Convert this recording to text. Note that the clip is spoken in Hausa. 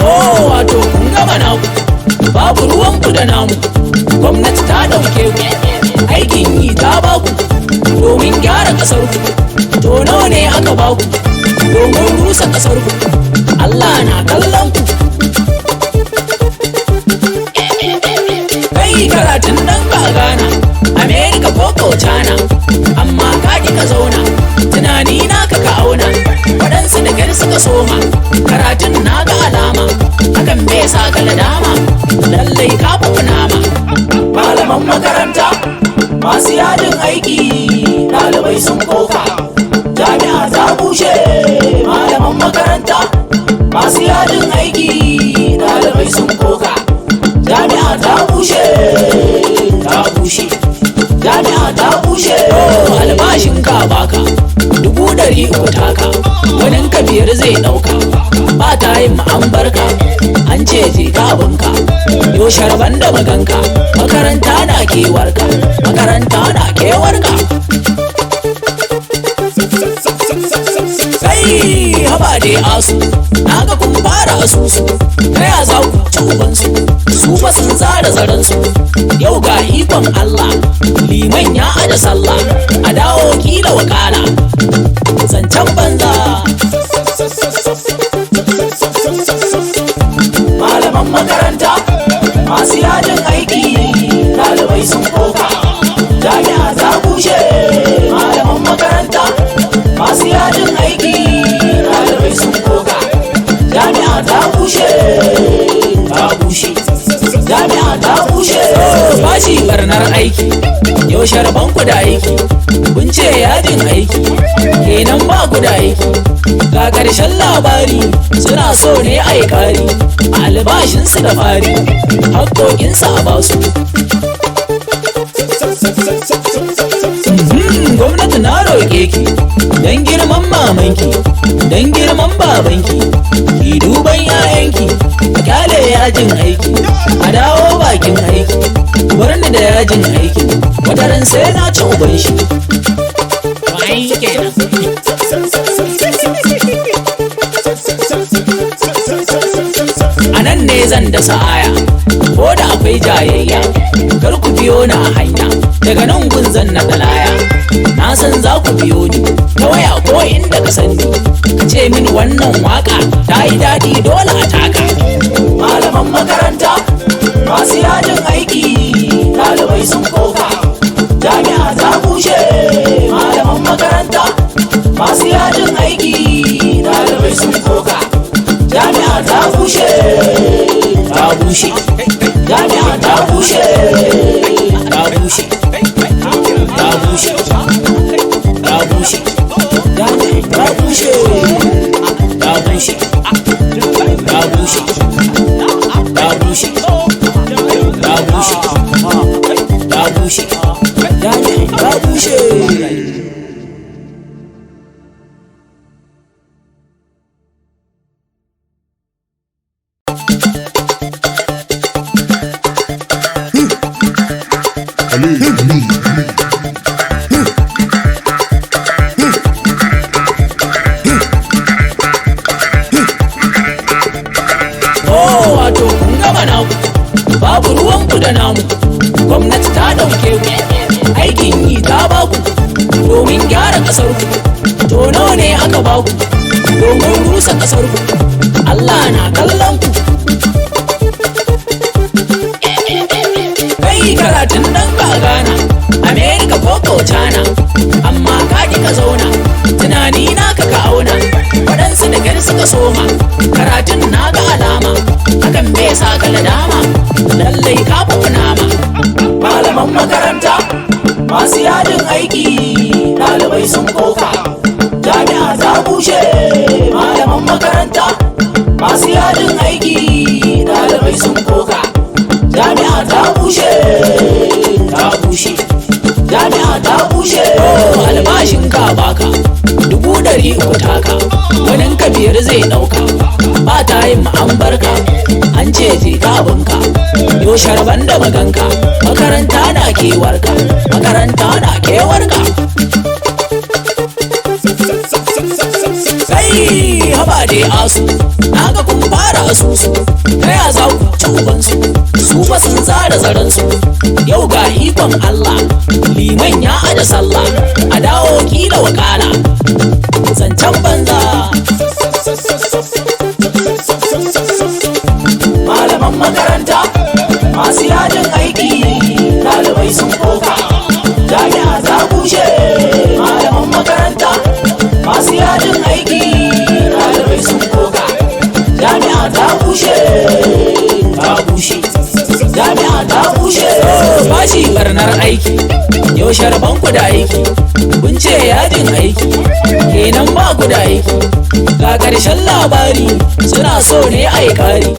Oh wato kun gama naku, babu ruwanku da namu. Gwamnati ta ɗauke ku, aikin yi ta baku domin gyara ƙasar ku. To nawa ne aka baku domin rusa ƙasar ku? Allah na kallon ku. Kai karatun nan ka gana Amerika ko China, amma ka ki ka zauna tunani naka ka auna. Waɗansu da kyar suka soma karatun na ga alama, hakan bai sa ka ladama, lallai ka fi nama. Malaman makaranta masu yajin aiki, ɗalibai sun koka, jami'a ta bushe. Malaman makaranta masu yajin aiki, ɗalibai sun koka, jami'a ta bushe, ta bushe, jami'a ta bushe. Albashin ka baka 300 taka, wani ka biyar zai ɗauka, ba ta yin an barka, an ce je ka abinka. Yo sharban da maganka, makaranta na kewarka, makaranta na kewarka. Sai haba dai asu, na ga kun fara asusu, ta ya za ku ci ubansu, su fa sun tsara zaransu. Yau ga ikon Allah, liman ya aje sallah, a dawo kila wakala, zancen banza. Malaman makaranta masu yajin aiki, ɗalibai sun koka, jami'a ta bushe. Malaman makaranta masu yajin aiki, ɗalibai sun koka, jami'a ta bushe, ta bushe, jami'a ta bushe. Bashi barnar aiki, yau sharban ku da aiki, kun ce yajin aiki, kenan ba ku da aiki. Ga ƙarshen labari suna so ne a yi kari, albashinsu da fari, haƙoƙinsu a basu. Gwamnati na roƙe ki, don girman mamanki, don girman babanki, ki duban 'ya'yanki, a kyale yajin aiki, a dawo bakin aiki. Barni da yajin aiki, wataran sai na ci uban shi. A nan ne zan dasa aya, ko da akwai jayayya, kar ku biyo na hanya, daga nan gun zan na dalaya. Na san za ku biyo ni ta waya ko inda ka sani, ka ce min wannan waka ta yi daɗi dole a taka. Malaman makaranta masu yajin aiki, ɗalibai sun koka, jami'a ta bushe. Malaman makaranta masu yajin aiki, ɗalibai sun koka, jami'a ta bushe, ta bushe, jami'a ta bushe, ta bushe, ta bushe, ta bushe, jami'a ta bushe, ta bushe, ta bushe, ta bushe, ta bushe, ta bushe, jami'a ta bushe. Oh wato kun gama naku, babu ruwanku da namu. Gwamnati ta ɗauke ku, aikin yi ta baku domin gyara ƙasar ku. To nawa ne aka baku domin rusa ƙasar ku? Allah na kallon ku. Kai karatun nan ka gana Amerika ko China, amma ka ki ka zauna tunani naka ka auna. Waɗansu da kyar suka soma karatun na ga alama, hakan bai sa ka ladama, lallai ka fi nama. Malaman makaranta masu yajin aiki, ɗalibai sun koka, jami'a ta bushe. Malaman makaranta masu yajin aiki, ɗalibai sun koka, jami'a ta bushe, ta bushe, jami'a ta bushe. Albashin ka baka 300 taka, wani ka biyar zai ɗauka, ba ta yin an barka, an ce je ka abinka. Yo sharban da maganka, makaranta na kewarka, makaranta na kewarka. Sai kai haba dai asu naga kun fara asusu ta ya za ku ci ubansu su ba sun tsara zaransu yau ga ikon Allah liman ya aje sallah a dawo kila wakala zancen banza malaman makaranta masu yajin aiki ɗalibai sun koka jami'a ta bushe malaman makaranta masu yajin aiki ɗalibai sun koka jami'a ta bushe jami'a ta bushe bashi barnar aiki yaushe rabon ku da aiki kun ce yajin aiki kenan ba ku da aiki ga ƙarshen labari suna so ne a yi ƙari